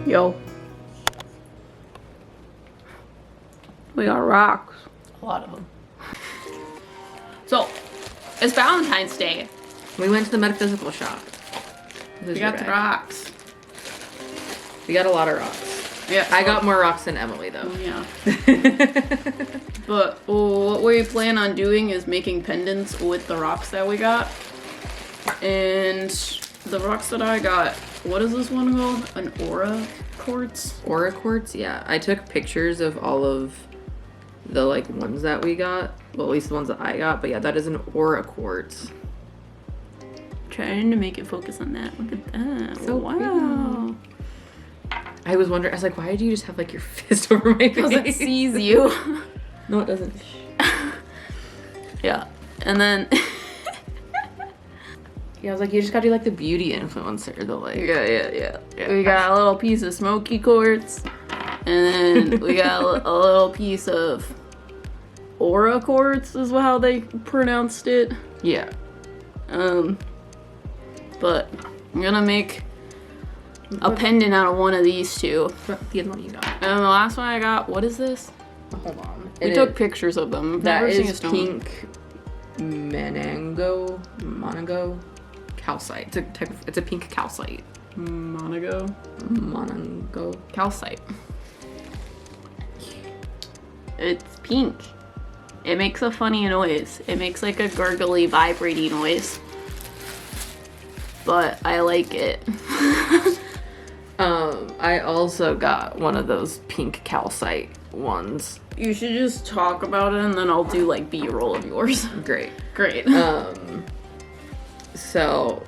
Yo. We got rocks. A lot of them. So, it's Valentine's Day. We went to the metaphysical shop. We got the rocks. We got a lot of rocks. Yeah. I got more rocks than Emily, though. Yeah. But what we plan on doing is making pendants with the rocks that we got. And the rocks that I got, what is this one called? An aura quartz? Aura quartz? Yeah. I took pictures of all of the, like, ones that we got. Well, at least the ones that I got. But yeah, that is an aura quartz. Trying to make it focus on that. Look at that. So wow. I was wondering, I was like, why did you just have, like, your fist over my face? Because it sees you. No, it doesn't. Yeah. And then... Yeah, I was like, you just gotta do, like, the beauty influencer, the, like... Yeah. We got a little piece of smoky quartz. And then we got a little piece of aura quartz is how they pronounced it. Yeah. But I'm gonna make a pendant out of one of these two. The other one you got. And the last one I got, what is this? Hold on. We took pictures of them. I've That never seen a is stone. pink Monago calcite. It's a pink calcite. Monago Calcite. It's pink. It makes a funny noise. It makes like a gurgly, vibrating noise. But I like it. I also got one of those pink calcite ones. You should just talk about it and then I'll do like B-roll of yours. Great. So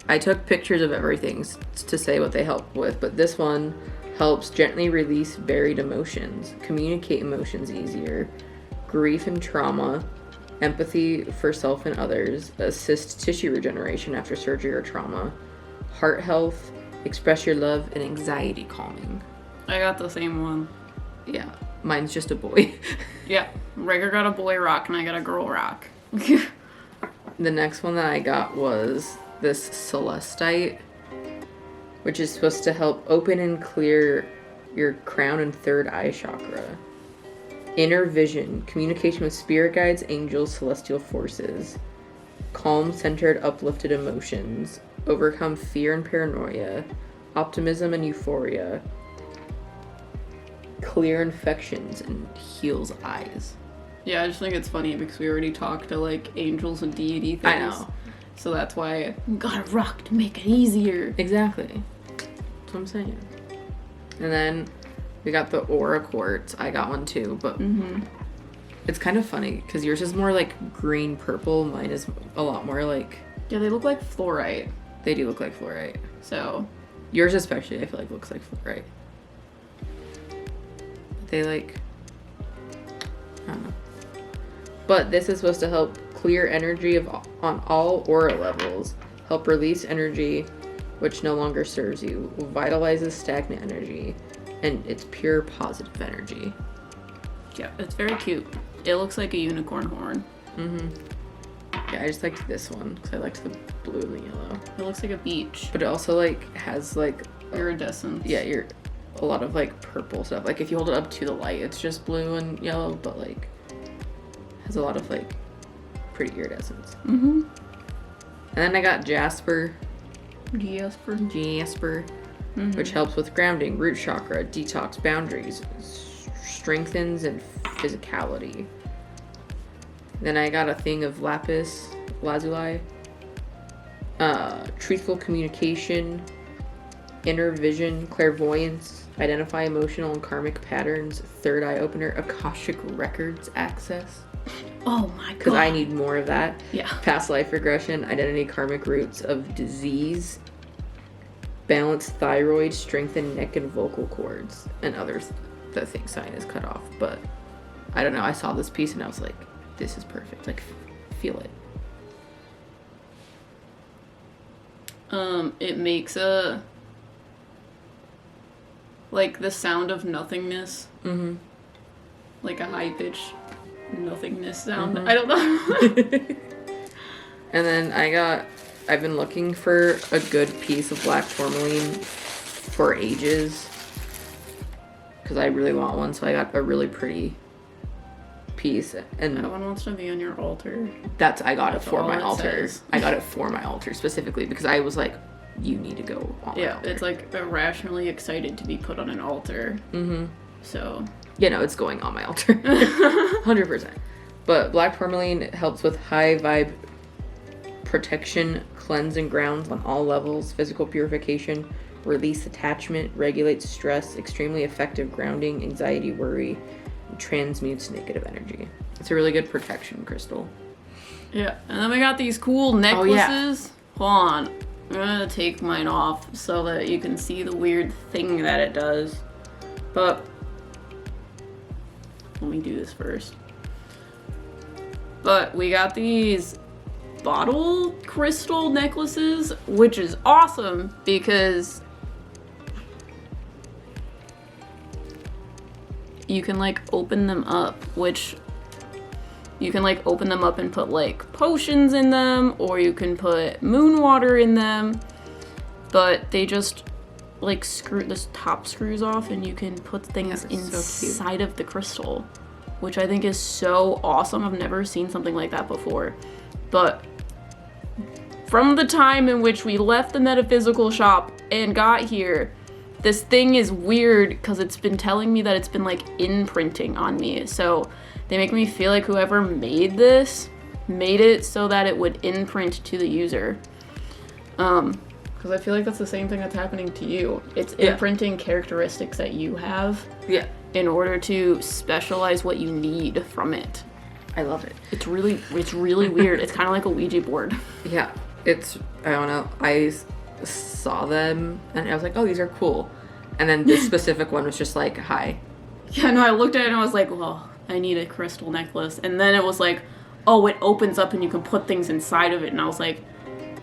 I took pictures of everything to say what they help with, but this one helps gently release buried emotions, communicate emotions easier, grief and trauma, empathy for self and others, assist tissue regeneration after surgery or trauma, heart health, express your love, and anxiety calming. I got the same one. Yeah, mine's just a boy. Yeah, Ryker got a boy rock and I got a girl rock. The next one that I got was this celestite, which is supposed to help open and clear your crown and third eye chakra. Inner vision, communication with spirit guides, angels, celestial forces. Calm, centered, uplifted emotions. Overcome fear and paranoia. Optimism and euphoria. Clear infections and heals eyes. Yeah, I just think it's funny because we already talked to like angels and deity things. I know. So that's why I got a rock to make it easier. Exactly. That's what I'm saying. And then we got the aura quartz. I got one too, but it's kind of funny because yours is more like green purple. Mine is a lot more like... Yeah, they look like fluorite. They do look like fluorite. So... Yours especially, I feel like, looks like fluorite. They like... I don't know. But this is supposed to help clear energy on all aura levels, help release energy which no longer serves you, vitalizes stagnant energy, and it's pure positive energy. Yeah, it's very cute. It looks like a unicorn horn. Yeah, I just liked this one because I liked the blue and the yellow. It looks like a beach. But it also like has like Iridescence. Yeah, a lot of like purple stuff. Like if you hold it up to the light, it's just blue and yellow, but like has a lot of like pretty iridescence. And then I got Jasper, which helps with grounding, root chakra, detox, boundaries, strengthens and physicality. Then I got a thing of lapis lazuli, truthful communication, inner vision, clairvoyance, identify emotional and karmic patterns, third eye opener, Akashic records access. Oh my god. Because I need more of that. Yeah. Past life regression, identity karmic roots of disease, balanced thyroid, strengthen neck and vocal cords, and others that think sign is cut off. But I don't know. I saw this piece and I was like, this is perfect. Like, feel it. It makes a like the sound of nothingness. Like a high pitched nothingness sound. I don't know. And then I got I've been looking for a good piece of black tourmaline for ages. Because I really want one, so I got a really pretty piece. And that one wants to be on your altar. I got it for my altar. Says. I got it for my altar specifically because I was like, you need to go on my altar. It's like irrationally excited to be put on an altar. Mm-hmm. So. Yeah, no, it's going on my altar. 100%. But black tourmaline helps with high vibe protection, cleanse and grounds on all levels, physical purification, release attachment, regulates stress, extremely effective grounding, anxiety, worry, and transmutes negative energy. It's a really good protection crystal. Yeah, and then we got these cool necklaces. Hold on. I'm gonna take mine off so that you can see the weird thing that it does. But let me do this first. But we got these bottle crystal necklaces, which is awesome because you can like open them up, which you can like open them up and put like potions in them, or you can put moon water in them, but they just like screw this top screws off and you can put things inside of the crystal, which I think is so awesome. I've never seen something like that before. But from the time in which we left the metaphysical shop and got here, this thing is weird because it's been telling me that it's been like imprinting on me. So they make me feel like whoever made this made it so that it would imprint to the user. Because I feel like that's the same thing that's happening to you. It's imprinting characteristics that you have. Yeah. In order to specialize what you need from it. I love it. It's really weird. It's kind of like a Ouija board. Yeah. I don't know. I saw them and I was like, oh, these are cool. And then this specific one was just like, hi. Yeah, no, I looked at it and I was like, well, I need a crystal necklace. And then it was like, oh, it opens up and you can put things inside of it. And I was like,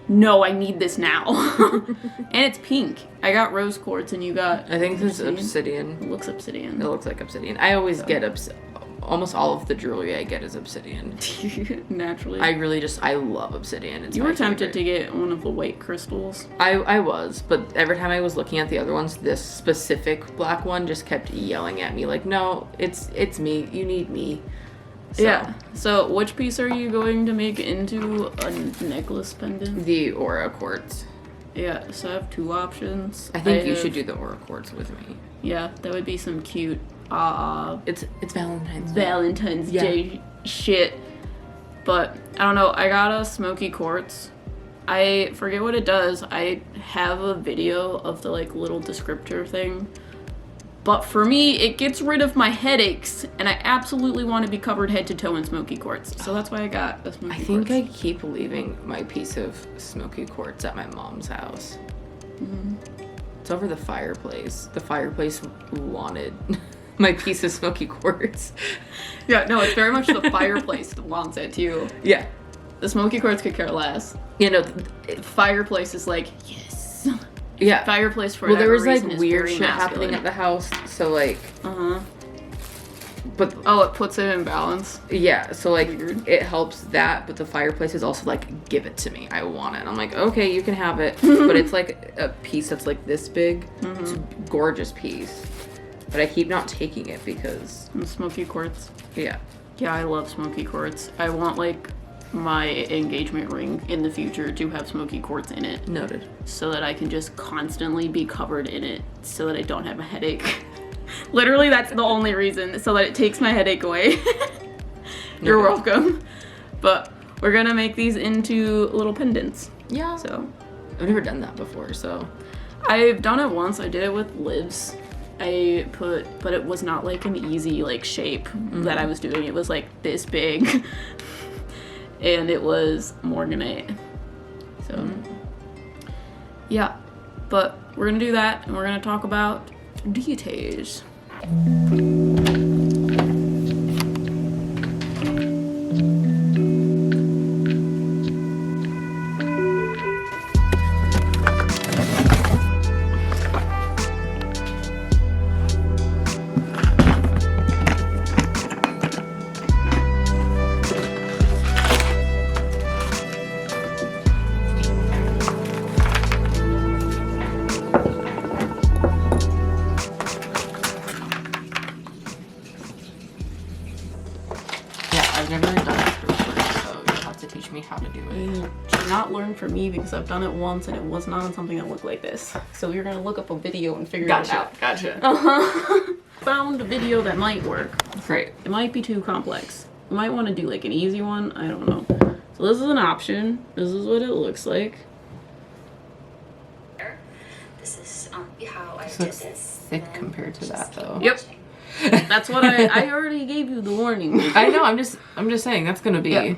no, I need this now. And it's pink. I got rose quartz and you got... I think this is obsidian. It looks obsidian. It looks like obsidian. I always get almost all of the jewelry I get is obsidian. Naturally. I love obsidian. It's you were tempted to get one of the white crystals. I was, but every time I was looking at the other ones, this specific black one just kept yelling at me like, no, it's me. You need me. So. Yeah. So which piece are you going to make into a necklace pendant? The aura quartz. Yeah, so I have two options. I think you should do the aura quartz with me. Yeah, that would be some cute it's Valentine's Day shit. But I don't know, I got a smoky quartz. I forget what it does. I have a video of the like little descriptor thing. But for me, it gets rid of my headaches, and I absolutely want to be covered head to toe in smoky quartz. So that's why I got a smoky quartz. I think I keep leaving my piece of smoky quartz at my mom's house. Mm-hmm. It's over the fireplace. The fireplace wanted my piece of smoky quartz. Yeah, no, it's very much the fireplace that wants it too. Yeah. The smoky quartz could care less. You know, the fireplace is like, yes. Yeah. Fireplace for there was like weird shit happening at the house, so like. But it puts it in balance. Yeah, so like it helps that, but the fireplace is also like, give it to me, I want it. And I'm like, okay, you can have it, but it's like a piece that's like this big. It's a gorgeous piece, but I keep not taking it because smoky quartz. Yeah. Yeah, I love smoky quartz. I want like my engagement ring in the future to have smoky quartz in it. Noted. So that I can just constantly be covered in it so that I don't have a headache. Literally, that's the only reason, so that it takes my headache away. You're welcome. But we're gonna make these into little pendants. Yeah. So I've never done that before, so. I've done it once. I did it with lives. But it was not like an easy like shape that I was doing. It was like this big. And it was morganite. So, yeah. But we're gonna do that, and we're gonna talk about deities. not learn from me because I've done it once and it was not on something that looked like this. So we're gonna look up a video and figure it out. Gotcha. Found a video that might work. Great. It might be too complex. You might want to do like an easy one. I don't know. So this is an option. This is what it looks like. This is how I This did looks this. thick compared to that, though. Yep. That's what I already gave you the warning. I know. I'm just saying that's gonna be. Yeah.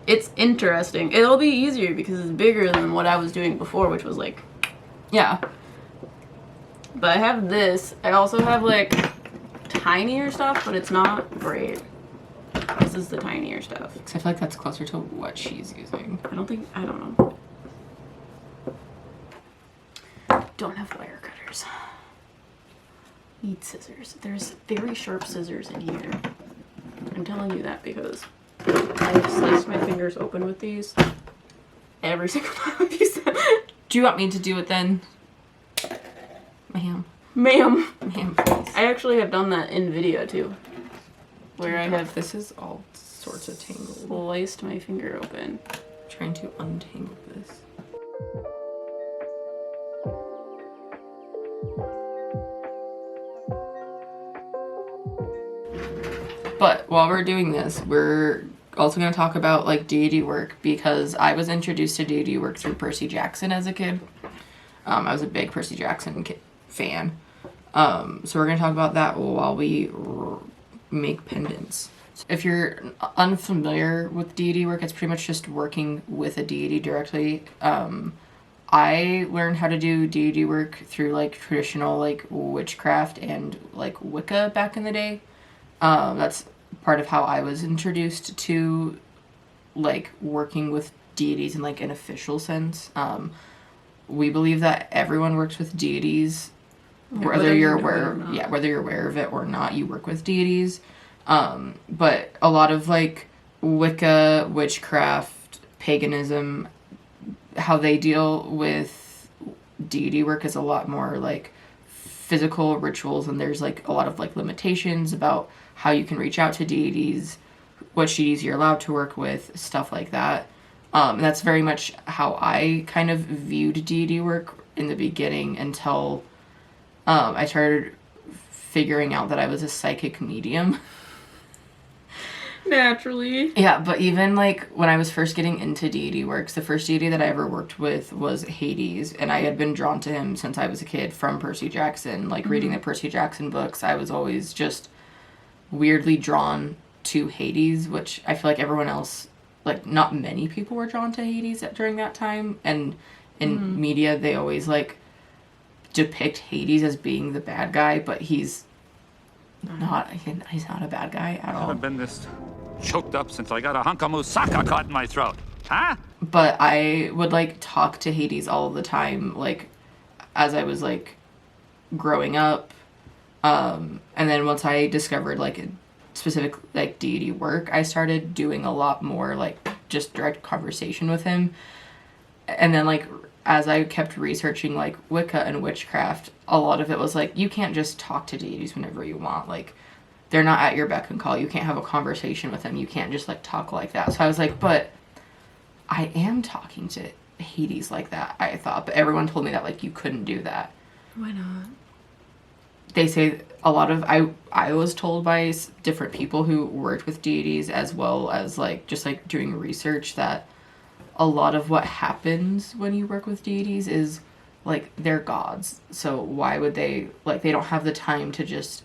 It's interesting. It'll be easier because it's bigger than what I was doing before, which was like. Yeah. But I have this. I also have like tinier stuff, but it's not great. This is the tinier stuff. Because I feel like that's closer to what she's using. I don't know. Don't have wire cutters. Need scissors. There's very sharp scissors in here. I'm telling you that because I've sliced my fingers open with these every single time I've used them. Do you want me to do it then? Ma'am. Ma'am. Ma'am, please. I actually have done that in video too. Where I have This is all sorts of tangled. sliced my finger open. Trying to untangle this. But while we're doing this, we're also going to talk about like deity work because I was introduced to deity work through Percy Jackson as a kid. I was a big Percy Jackson fan. So we're going to talk about that while we make pendants. If you're unfamiliar with deity work, it's pretty much just working with a deity directly. I learned how to do deity work through like traditional like witchcraft and like Wicca back in the day. That's part of how I was introduced to like working with deities in like an official sense. We believe that everyone works with deities, whether you're aware of it or not, you work with deities. But a lot of like Wicca, witchcraft, paganism, how they deal with deity work is a lot more like physical rituals, and there's like a lot of like limitations about how you can reach out to deities, what deities you're allowed to work with, stuff like that. That's very much how I kind of viewed deity work in the beginning until I started figuring out that I was a psychic medium. Naturally. Yeah, but even like when I was first getting into deity works, the first deity that I ever worked with was Hades, and I had been drawn to him since I was a kid from Percy Jackson. Like reading the Percy Jackson books, I was always just weirdly drawn to Hades, which I feel like everyone else, like not many people were drawn to Hades during that time. And in media, they always like depict Hades as being the bad guy, but he's not a bad guy at all. I haven't been this choked up since I got a hunk of moussaka caught in my throat. Huh? But I would like talk to Hades all the time, like as I was like growing up. And then once I discovered like a specific like deity work, I started doing a lot more like just direct conversation with him. And then like as I kept researching like Wicca and witchcraft, a lot of it was like, you can't just talk to deities whenever you want. Like, they're not at your beck and call. You can't have a conversation with them. You can't just like talk like that. So I was like, but I am talking to Hades like that, I thought. But everyone told me that like you couldn't do that. Why not? They say a lot of, I was told by different people who worked with deities as well as like just like doing research that a lot of what happens when you work with deities is like they're gods. So why would they, like, they don't have the time to just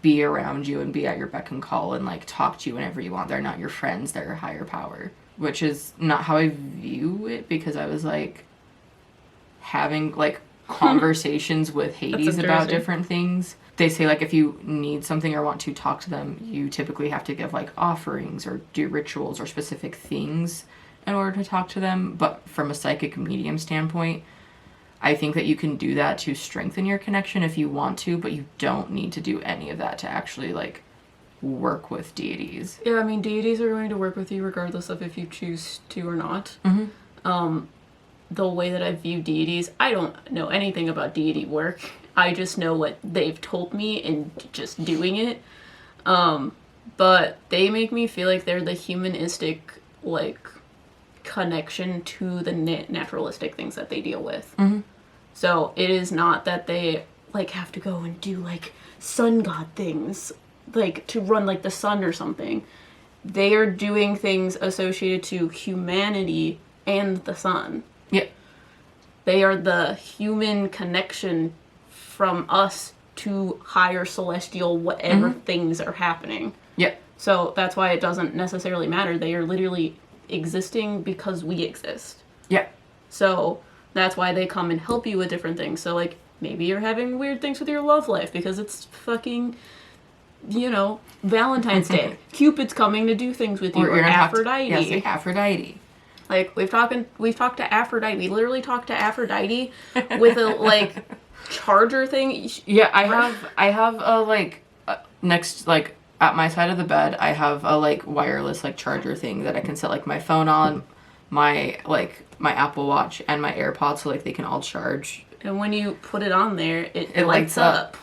be around you and be at your beck and call and like talk to you whenever you want. They're not your friends, they're a higher power, which is not how I view it, because I was like having like conversations with Hades about different things. They say like if you need something or want to talk to them, you typically have to give like offerings or do rituals or specific things in order to talk to them. But from a psychic medium standpoint, I think that you can do that to strengthen your connection if you want to, but you don't need to do any of that to actually like work with deities. Yeah, I mean, deities are going to work with you regardless of if you choose to or not. The way that I view deities, I don't know anything about deity work. I just know what they've told me and just doing it. But they make me feel like they're the humanistic, like, connection to the naturalistic things that they deal with. Mm-hmm. So it is not that they like have to go and do like sun god things, like to run like the sun or something. They are doing things associated to humanity and the sun. Yeah. They are the human connection from us to higher celestial whatever things are happening. Yeah. So that's why it doesn't necessarily matter. They are literally existing because we exist. Yeah. So that's why they come and help you with different things. So like maybe you're having weird things with your love life because it's fucking, you know, Valentine's Day. Cupid's coming to do things with you. Or Aphrodite. Yes, Aphrodite. Like we've talked to Aphrodite. We literally talked to Aphrodite with a like charger thing. Yeah, I have a like next like at my side of the bed. I have a like wireless like charger thing that I can set like my phone on, my Apple Watch and my AirPods, so like they can all charge. And when you put it on there, it lights up.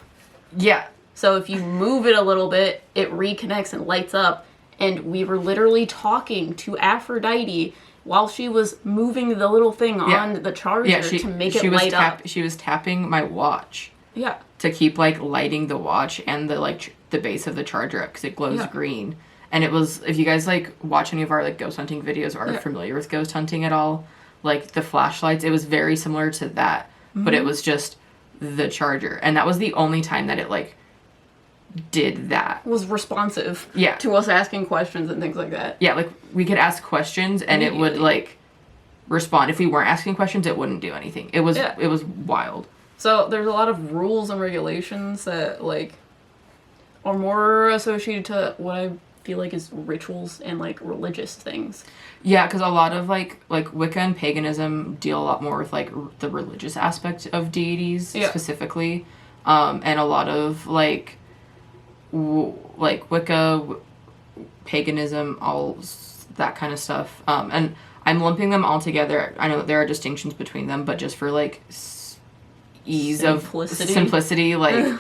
Yeah. So if you move it a little bit, it reconnects and lights up. And we were literally talking to Aphrodite while she was moving the little thing on the charger to make it light up. She was tapping my watch. Yeah. To keep like lighting the watch and the like the base of the charger up because it glows green. And it was, if you guys like watch any of our like ghost hunting videos or are familiar with ghost hunting at all, like the flashlights, it was very similar to that, but it was just the charger. And that was the only time that it like did that. Was responsive Yeah. to us asking questions and things like that. Yeah, like we could ask questions and it would like respond. If we weren't asking questions, it wouldn't do anything. It was wild. So there's a lot of rules and regulations that like are more associated to what I feel like is rituals and like religious things. Yeah, because a lot of like Wicca and paganism deal a lot more with like the religious aspect of deities specifically, and a lot of like Wicca, paganism, all that kind of stuff. And I'm lumping them all together. I know that there are distinctions between them, but just for like ease of simplicity, like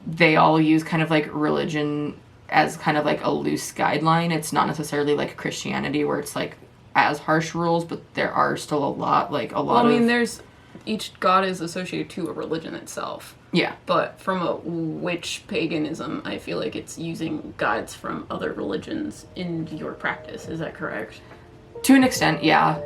they all use kind of like religion as kind of like a loose guideline. It's not necessarily like Christianity where it's like as harsh rules, but there are still a lot I mean, there's each god is associated to a religion itself. Yeah. But from a witch paganism, I feel like it's using gods from other religions in your practice. Is that correct? To an extent, yeah.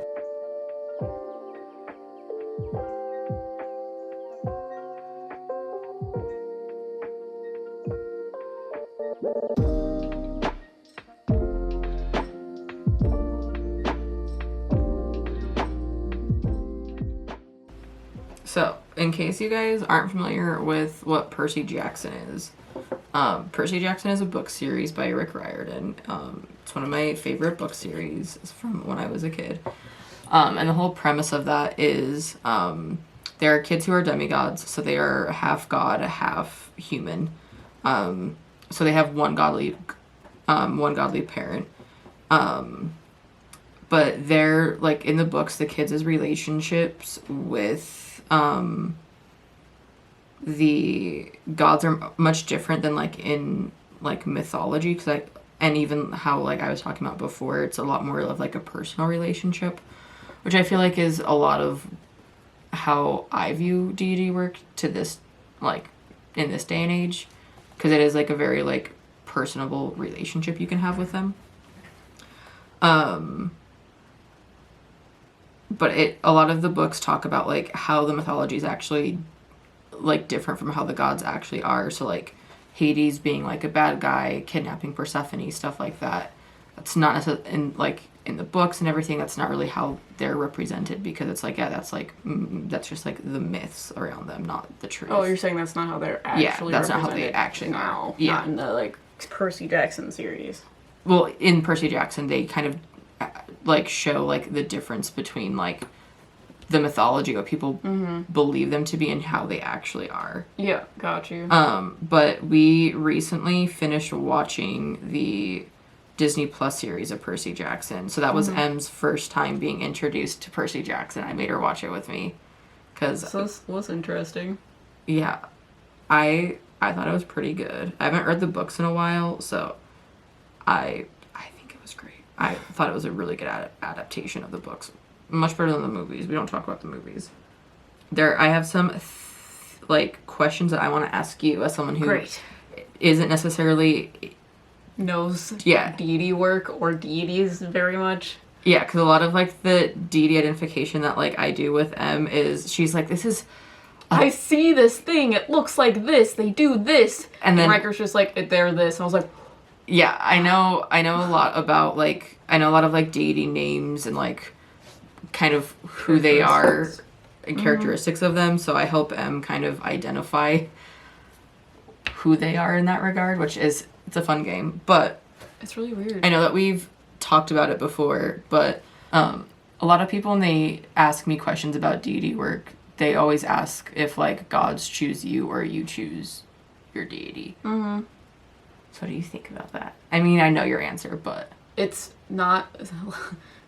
So, in case you guys aren't familiar with what Percy Jackson is, Percy Jackson is a book series by Rick Riordan. It's one of my favorite book series from when I was a kid. And the whole premise of that is there are kids who are demigods, so they are half god, half human. So they have one godly parent. But they're like in the books, the kids' relationships with the gods are much different than like in like mythology, and even how like I was talking about before, it's a lot more of like a personal relationship, which I feel like is a lot of how I view deity work to this, like in this day and age, because it is like a very like personable relationship you can have with them. But a lot of the books talk about like how the mythology is actually like different from how the gods actually are. So like Hades being like a bad guy, kidnapping Persephone, stuff like that. That's not necessarily in the books and everything. That's not really how they're represented, because it's like, that's just like the myths around them, not the truth. Oh, you're saying that's not how they're actually that's not how they actually are. Yeah. Not in the like Percy Jackson series. Well, in Percy Jackson, they kind of like show like the difference between like the mythology, what people believe them to be, and how they actually are. Yeah, got you. But we recently finished watching the Disney Plus series of Percy Jackson. So that was Em's first time being introduced to Percy Jackson. I made her watch it with me. So this was interesting. Yeah. I thought it was pretty good. I haven't read the books in a while, so I think it was great. I thought it was a really good adaptation of the books. Much better than the movies. We don't talk about the movies. I have some like questions that I want to ask you as someone who Great. isn't necessarily Knows Yeah. deity work or deities very much. Yeah, because a lot of like the deity identification that like I do with Em is she's like, this is I see this thing. It looks like this. They do this. And then- Riker's just like, they're this. And I was like, yeah, I know a lot about like I know a lot of like deity names and like kind of who they are and characteristics of them, so I help Em kind of identify who they are in that regard, which is it's a fun game. But it's really weird. I know that we've talked about it before, but a lot of people when they ask me questions about deity work, they always ask if like gods choose you or you choose your deity. Mm-hmm. So what do you think about that? I mean, I know your answer, but It's not,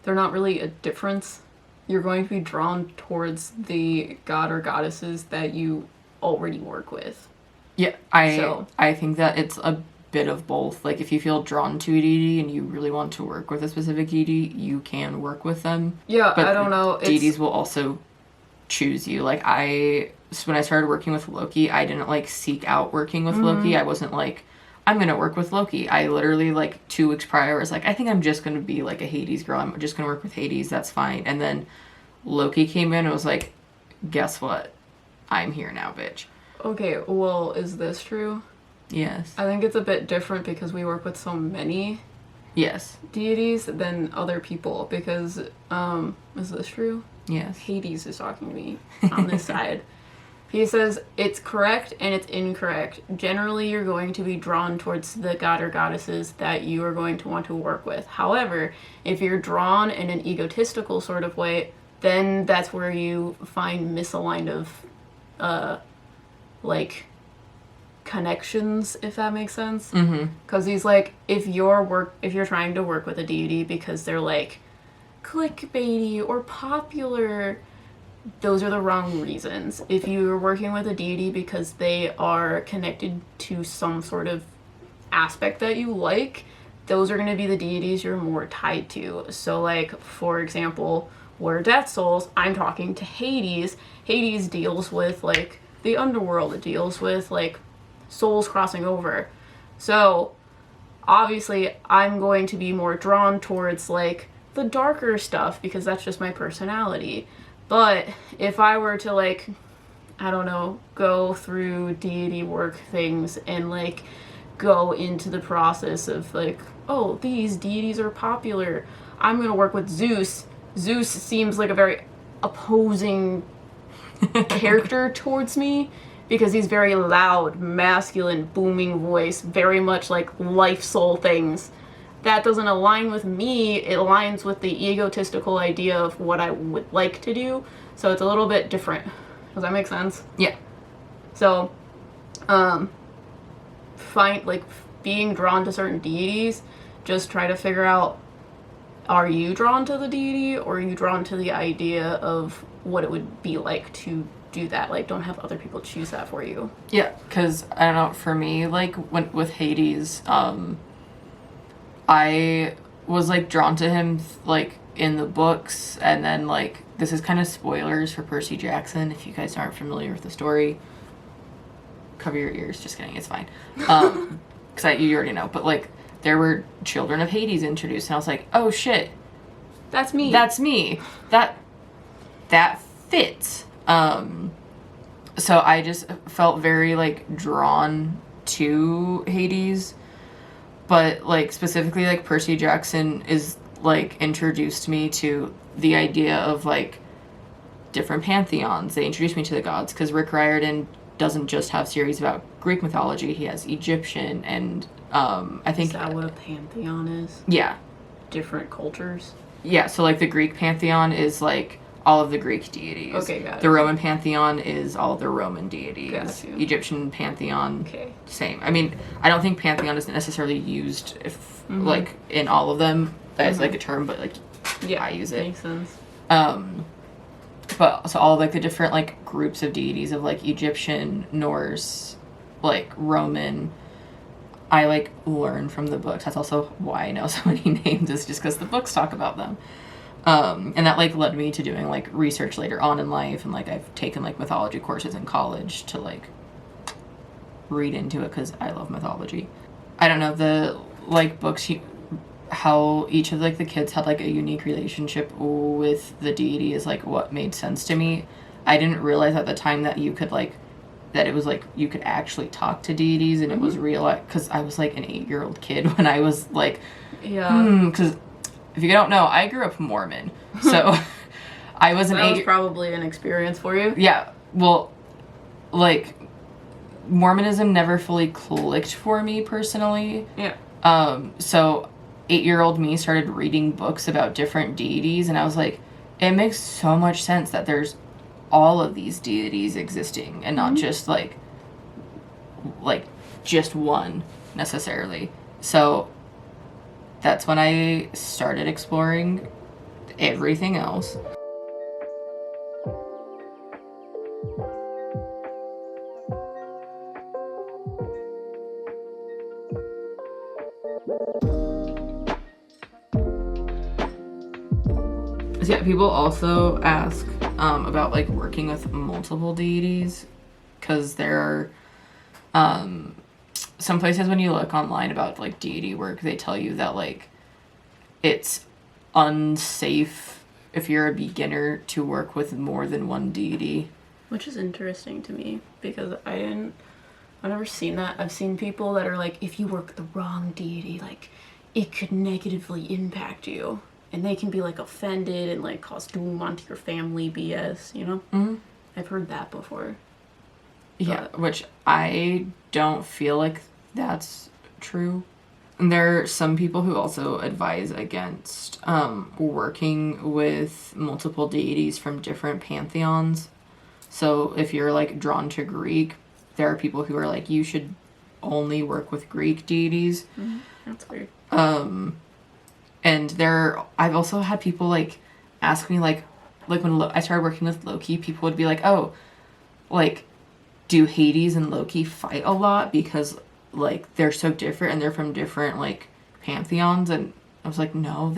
they're not really a difference. You're going to be drawn towards the god or goddesses that you already work with. yeah, I think that it's a bit of both. Like if you feel drawn to a deity and you really want to work with a specific deity, you can work with them. Yeah, But I don't know. Deities will also choose you. Like when I started working with Loki, I didn't like seek out working with Loki. I wasn't like, I'm gonna work with Loki. I literally like 2 weeks prior was like, I think I'm just gonna be like a Hades girl. I'm just gonna work with Hades. That's fine. And then Loki came in and was like, guess what? I'm here now, bitch. Okay, well, is this true? Yes. I think it's a bit different because we work with so many Yes. deities than other people because, is this true? Yes. Hades is talking to me on this side. He says, it's correct and it's incorrect. Generally, you're going to be drawn towards the god or goddesses that you are going to want to work with. However, if you're drawn in an egotistical sort of way, then that's where you find misaligned of, like, connections, if that makes sense. Because he's like, if you're trying to work with a deity because they're, like, clickbaity or popular, those are the wrong reasons. If you're working with a deity because they are connected to some sort of aspect that you like, those are going to be the deities you're more tied to. So like, for example, we're Death Souls, I'm talking to Hades. Hades deals with like the underworld. It deals with like souls crossing over. So obviously I'm going to be more drawn towards like the darker stuff because that's just my personality. But if I were to, like, I don't know, go through deity work things and, like, go into the process of, like, oh, these deities are popular, I'm going to work with Zeus. Zeus seems like a very opposing character towards me because he's very loud, masculine, booming voice, very much like life soul things. That doesn't align with me. It aligns with the egotistical idea of what I would like to do. So it's a little bit different. Does that make sense? Yeah. So, being drawn to certain deities, just try to figure out, are you drawn to the deity or are you drawn to the idea of what it would be like to do that? Like, don't have other people choose that for you. Yeah, because, I don't know, for me, like, with Hades, I was, like, drawn to him, like, in the books, and then, like, this is kind of spoilers for Percy Jackson, if you guys aren't familiar with the story. Cover your ears, just kidding, it's fine. Because you already know, but, like, there were children of Hades introduced, and I was like, oh, shit. That's me. That's me. That fits. So I just felt very, like, drawn to Hades. But, like, specifically, like, Percy Jackson is, like, introduced me to the idea of, like, different pantheons. They introduced me to the gods, because Rick Riordan doesn't just have series about Greek mythology. He has Egyptian, and, I think... Is that what a pantheon is? Yeah. Different cultures? Yeah, so, like, the Greek pantheon is, like, all of the Greek deities. Okay, got it. The Roman pantheon is all of the Roman deities. Got you. Egyptian pantheon, Okay. same. I mean, I don't think pantheon is necessarily used like in all of them as like a term, but like I use it. Makes sense. But so all of like the different like groups of deities of like Egyptian, Norse, like Roman, I like learn from the books. That's also why I know so many names, is just because the books talk about them. And that like led me to doing like research later on in life, and like I've taken like mythology courses in college to like read into it because I love mythology. I don't know, the like books, how each of like the kids had like a unique relationship with the deity is like what made sense to me. I didn't realize at the time that you could like, that it was like you could actually talk to deities, and it was real, because I was like an 8-year-old kid when I was like, because if you don't know, I grew up Mormon, so I was That was probably an experience for you. Yeah, well, like, Mormonism never fully clicked for me personally. Yeah. So 8-year-old me started reading books about different deities, and I was like, it makes so much sense that there's all of these deities existing, and not just like just one necessarily. So that's when I started exploring everything else. So yeah, people also ask about like working with multiple deities, because there are some places when you look online about like deity work, they tell you that like it's unsafe if you're a beginner to work with more than one deity. Which is interesting to me, because I've never seen that. I've seen people that are like, if you work the wrong deity, like it could negatively impact you. And they can be like offended and like cause doom onto your family BS, you know? Mm-hmm. I've heard that before. Yeah, which I don't feel like that's true. And there are some people who also advise against working with multiple deities from different pantheons. So if you're like drawn to Greek, there are people who are like, you should only work with Greek deities. Mm-hmm. That's weird. And I've also had people like ask me like when I started working with Loki, people would be like, oh, like, do Hades and Loki fight a lot because like they're so different and they're from different like pantheons? And I was like, no,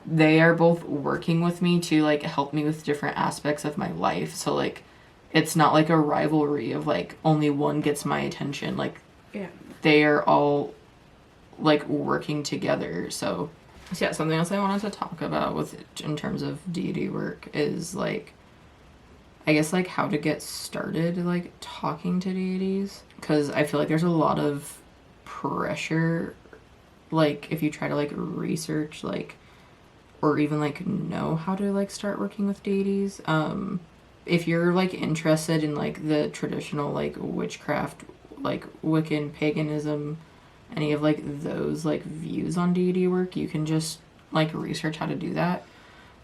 they are both working with me to like help me with different aspects of my life. So like it's not like a rivalry of like only one gets my attention. Like, yeah, they are all like working together. So yeah, something else I wanted to talk about with in terms of deity work is like, I guess like how to get started like talking to deities, because I feel like there's a lot of pressure like if you try to like research like or even like know how to like start working with deities. If you're like interested in like the traditional like witchcraft, like Wiccan, paganism, any of like those like views on deity work, you can just like research how to do that.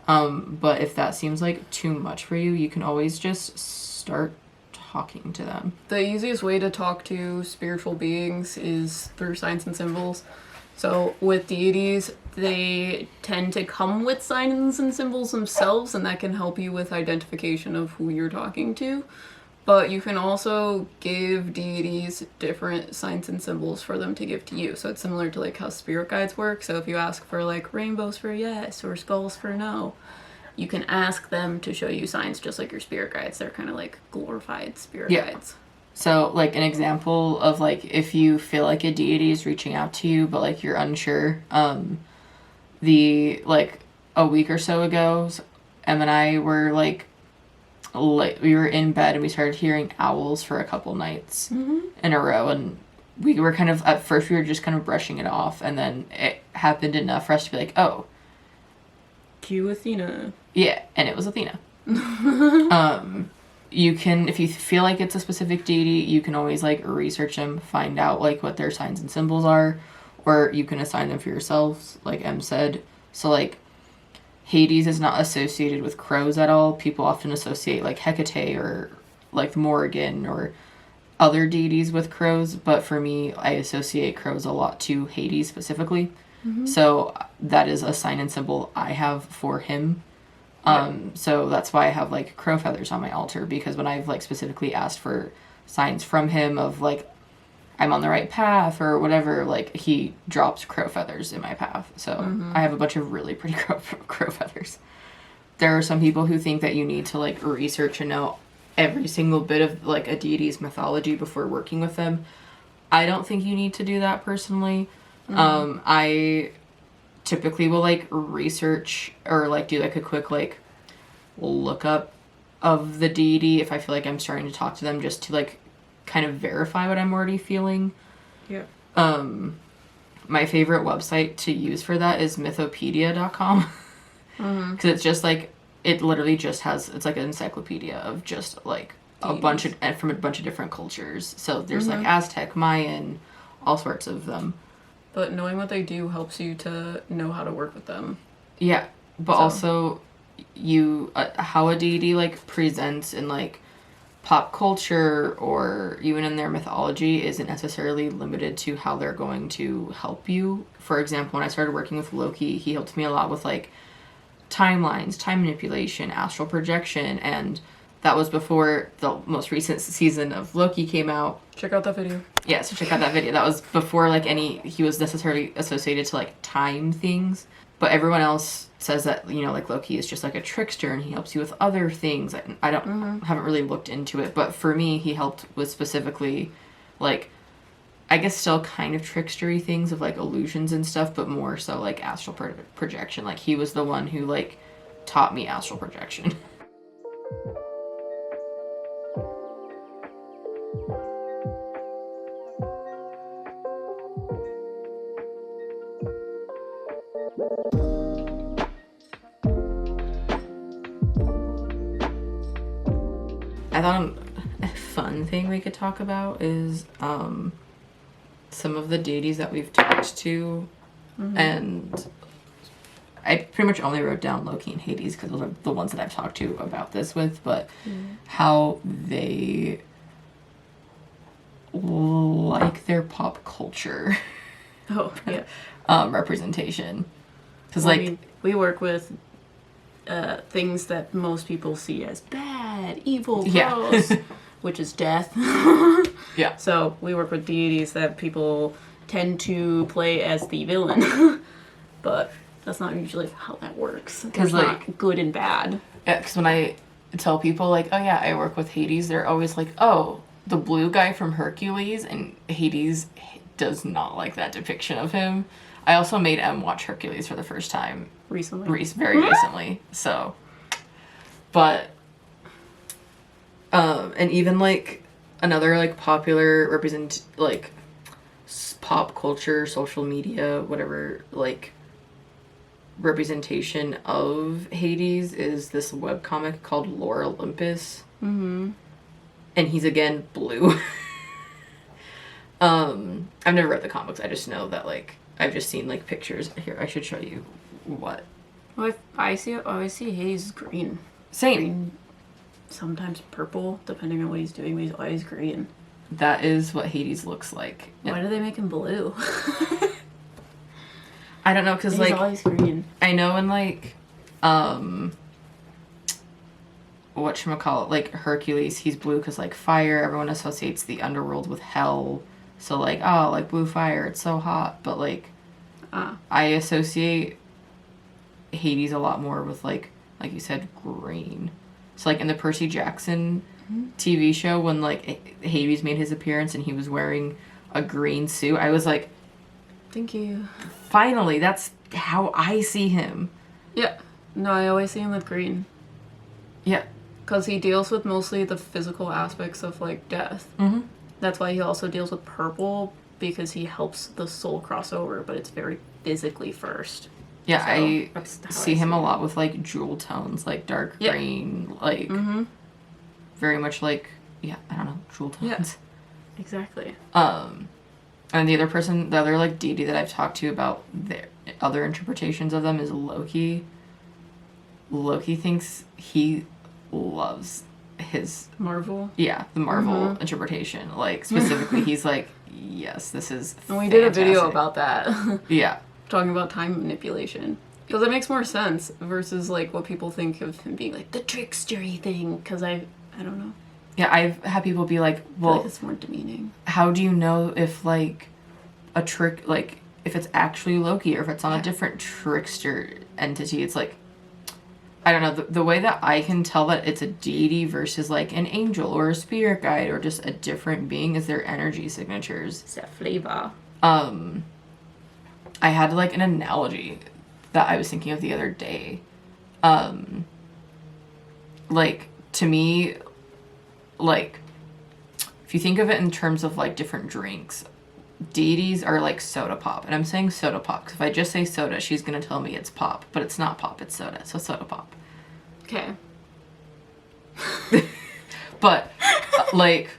But if that seems like too much for you, you can always just start talking to them. The easiest way to talk to spiritual beings is through signs and symbols. So with deities, they tend to come with signs and symbols themselves, and that can help you with identification of who you're talking to. But you can also give deities different signs and symbols for them to give to you. So it's similar to like how spirit guides work. So if you ask for like rainbows for yes or skulls for no, you can ask them to show you signs just like your spirit guides. They're kind of like glorified spirit guides. So like an example of like if you feel like a deity is reaching out to you but like you're unsure, like a week or so ago, Em and I were like we were in bed and we started hearing owls for a couple nights in a row, and we were kind of, at first we were just kind of brushing it off, and then it happened enough for us to be like, oh, cue Athena. Yeah, and it was Athena. You can, if you feel like it's a specific deity, you can always like research them, find out like what their signs and symbols are, or you can assign them for yourselves, like Em said. So like Hades is not associated with crows at all. People often associate like Hecate or like Morrigan or other deities with crows, but for me, I associate crows a lot to Hades specifically. So that is a sign and symbol I have for him. So that's why I have like crow feathers on my altar, because when I've like specifically asked for signs from him of like I'm on the right path or whatever, like, he drops crow feathers in my path. So I have a bunch of really pretty crow feathers. There are some people who think that you need to, like, research and know every single bit of, like, a deity's mythology before working with them. I don't think you need to do that personally. I typically will, like, research or, like, do, like, a quick, like, look up of the deity if I feel like I'm starting to talk to them, just to, like, kind of verify what I'm already feeling. Yeah. My favorite website to use for that is mythopedia.com. Because it's just, like, it literally just has, it's like an encyclopedia of just, like, from a bunch of different cultures. So there's, like, Aztec, Mayan, all sorts of them. But knowing what they do helps you to know how to work with them. Yeah, but also you, how a deity, like, presents in, like, pop culture or even in their mythology isn't necessarily limited to how they're going to help you. For example, when I started working with Loki, he helped me a lot with, like, timelines, time manipulation, astral projection, and that was before the most recent season of Loki came out. Check out that video. Yeah, so check out that video. That was before, like, he was necessarily associated to, like, time things. But everyone else says that, you know, like, Loki is just, like, a trickster and he helps you with other things. I haven't really looked into it. But for me, he helped with specifically, like, I guess still kind of trickstery things of, like, illusions and stuff, but more so, like, astral projection. Like, he was the one who, like, taught me astral projection. I thought a fun thing we could talk about is some of the deities that we've talked to, and I pretty much only wrote down Loki and Hades because those are the ones that I've talked to about this with, but how they like their pop culture representation. Because, well, I mean, we work with things that most people see as bad, evil, gross, which is death. Yeah. So we work with deities that people tend to play as the villain. But that's not usually how that works. Because, like, not good and bad. Yeah, because when I tell people, like, oh yeah, I work with Hades, they're always like, oh, the blue guy from Hercules, and Hades does not like that depiction of him. I also made Em watch Hercules for the first time. Very recently. So, but, and even, like, another, like, popular like, pop culture, social media, whatever, like, representation of Hades is this webcomic called Lore Olympus. And he's, again, blue. I've never read the comics. I just know that, like, I've just seen, like, pictures. Here, I should show you what. Well, I always see Hades green. Same. Green, sometimes purple, depending on what he's doing, but he's always green. That is what Hades looks like. Why do they make him blue? I don't know, because, like, he's always green. I know in, like, whatchamacallit, like, Hercules, he's blue because, like, fire, everyone associates the underworld with hell. So, like, oh, like, blue fire, it's so hot. But, like, I associate Hades a lot more with, like you said, green. So, like, in the Percy Jackson TV show, when, like, Hades made his appearance and he was wearing a green suit, I was like, thank you. Finally, that's how I see him. Yeah. No, I always see him with green. Yeah. Because he deals with mostly the physical aspects of, like, death. That's why he also deals with purple, because he helps the soul cross over, but it's very physically first. Yeah, so I see him a lot with, like, jewel tones, like dark green, like, very much like, I don't know, jewel tones. Yeah, exactly. And the other, like, deity that I've talked to about their other interpretations of them is Loki. Loki thinks he loves his Marvel. Yeah, the Marvel interpretation. Like, specifically, he's like, yes, this is And we did a video about that. Yeah. Talking about time manipulation. Because it makes more sense versus, like, what people think of him being, like, the trickstery thing. Because I don't know. Yeah, I've had people be like, I feel well, like it's more demeaning. how do you know if, like, a trick, like, if it's actually Loki or if it's on a different trickster entity? It's like, I don't know, the way that I can tell that it's a deity versus, like, an angel or a spirit guide or just a different being is their energy signatures. It's that flavor. I had, like, an analogy that I was thinking of the other day. Like, to me, like, if you think of it in terms of, like, different drinks, deities are like soda pop. And I'm saying soda pop because if I just say soda, she's going to tell me it's pop. But it's not pop, it's soda. So soda pop. Okay. But, like,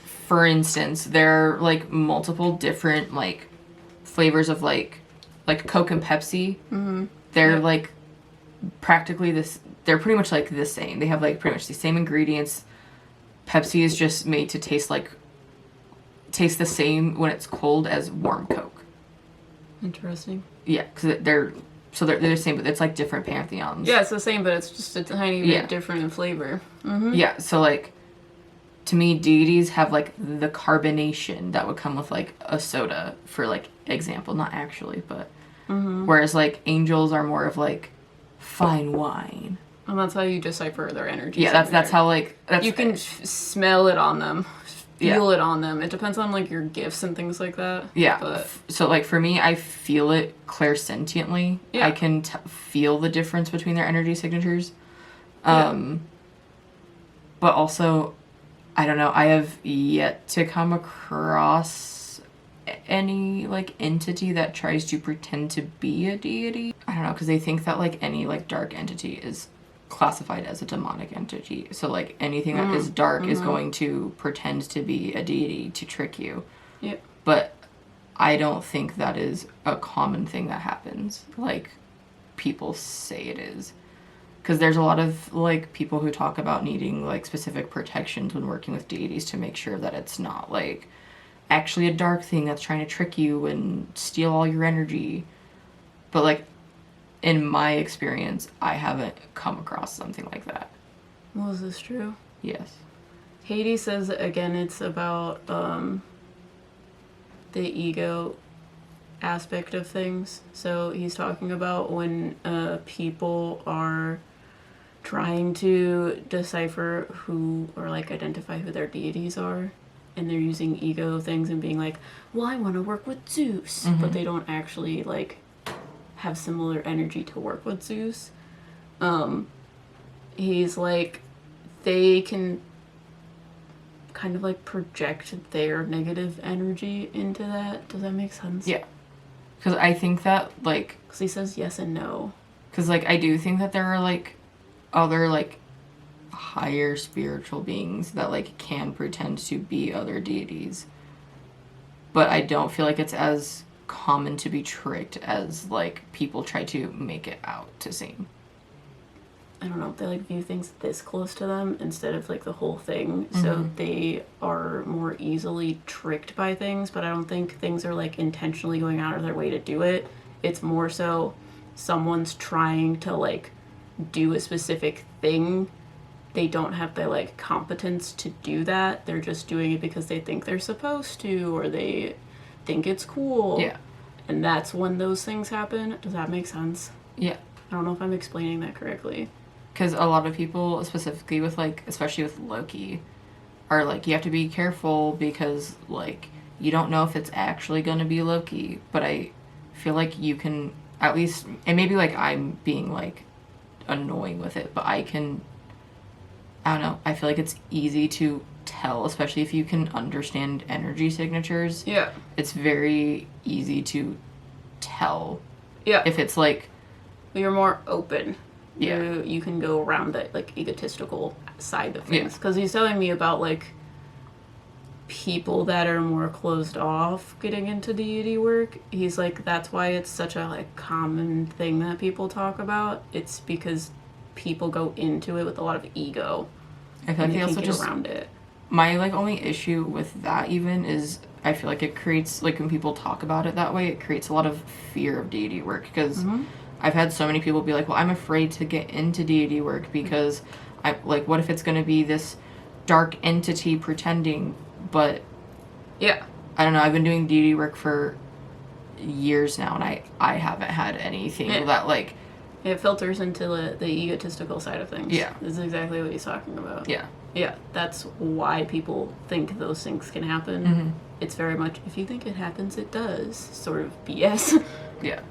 for instance, there are, like, multiple different, like, flavors of, like Coke and Pepsi. Mm-hmm. They're, like, practically this... They're pretty much, like, the same. They have, like, pretty much the same ingredients. Pepsi is just made to taste the same when it's cold as warm Coke. Interesting. Yeah, because they're the same, but it's like different pantheons. Yeah, it's the same, but it's just a tiny bit different in flavor. Mm-hmm. Yeah, so, like, to me, deities have, like, the carbonation that would come with, like, a soda, for, like, example. Not actually, but... Mm-hmm. Whereas, like, angels are more of, like, fine wine. And that's how you decipher their energy. Yeah, that's how, like... you can smell it on them. Feel it on them. It depends on, like, your gifts and things like that. Yeah. But... So, like, for me, I feel it clairsentiently. Yeah. I can feel the difference between their energy signatures. But also, I don't know, I have yet to come across any, like, entity that tries to pretend to be a deity. I don't know, because they think that, like, any, like, dark entity is classified as a demonic entity. So, like, anything that is dark is going to pretend to be a deity to trick you. Yeah. But I don't think that is a common thing that happens. Like, people say it is. Because there's a lot of, like, people who talk about needing, like, specific protections when working with deities to make sure that it's not, like, actually a dark thing that's trying to trick you and steal all your energy. But, like, in my experience, I haven't come across something like that. Well, is this true? Yes. Hades says, again, it's about the ego aspect of things. So he's talking about when people are trying to decipher who, or, like, identify who their deities are, and they're using ego things and being like, well, I want to work with Zeus, but they don't actually, like, have similar energy to work with Zeus. He's like, they can kind of, like, project their negative energy into that. Does that make sense? Yeah. Because I think that, like... Because he says yes and no. Because, like, I do think that there are, like, other, like, higher spiritual beings that, like, can pretend to be other deities. But I don't feel like it's as common to be tricked as, like, people try to make it out to seem. I don't know, they, like, view things this close to them instead of, like, the whole thing. So they are more easily tricked by things, but I don't think things are, like, intentionally going out of their way to do it. It's more so someone's trying to, like, do a specific thing. They don't have the, like, competence to do that. They're just doing it because they think they're supposed to, or they think it's cool. Yeah. And that's when those things happen. Does that make sense? Yeah. I don't know if I'm explaining that correctly. Because a lot of people, specifically with, like, especially with Loki, are like, you have to be careful because, like, you don't know if it's actually going to be Loki. But I feel like you can, at least, and maybe, like, I'm being, like, annoying with it, but I don't know, I feel like it's easy to tell, especially if you can understand energy signatures. Yeah. It's very easy to tell. Yeah. If it's, like... You're more open. Yeah. You can go around that, like, egotistical side of things. Because he's telling me about, like, people that are more closed off getting into deity work. He's like, that's why it's such a, like, common thing that people talk about. It's because people go into it with a lot of ego. I feel like they also can't just... get around it. My, like, only issue with that even is I feel like it creates, like, when people talk about it that way, it creates a lot of fear of deity work. Because I've had so many people be like, well, I'm afraid to get into deity work because what if it's gonna be this dark entity pretending, but Yeah. I don't know, I've been doing deity work for years now, and I haven't had anything that, like... It filters into the egotistical side of things. Yeah. This is exactly what he's talking about. Yeah. Yeah, that's why people think those things can happen. Mm-hmm. It's very much, if you think it happens, it does, sort of BS. Yeah.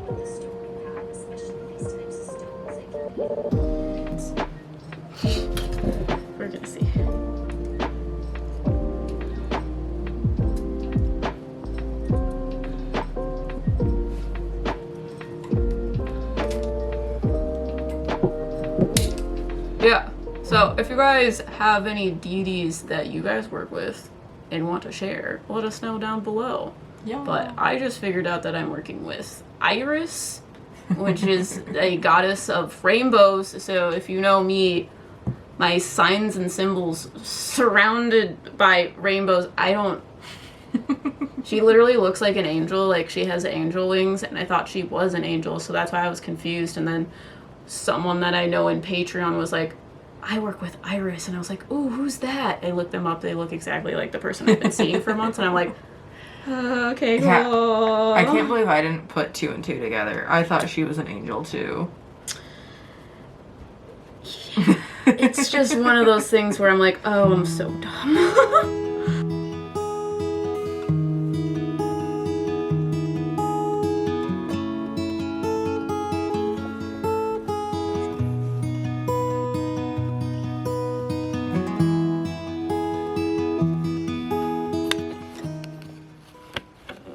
The stone you have, especially these types of stones, it can be We're gonna see. Yeah, so if you guys have any deities that you guys work with and want to share, let us know down below. Yeah. But I just figured out that I'm working with Iris, which is a goddess of rainbows. So if you know me, my signs and symbols surrounded by rainbows, I don't... She literally looks like an angel, like she has angel wings, and I thought she was an angel, so that's why I was confused. And then someone that I know in Patreon was like, I work with Iris, and I was like, ooh, who's that? I looked them up, they look exactly like the person I've been seeing for months, and I'm like, okay, cool. Yeah. I can't believe I didn't put 2 and 2 together. I thought she was an angel too. It's just one of those things where I'm like, oh, I'm so dumb.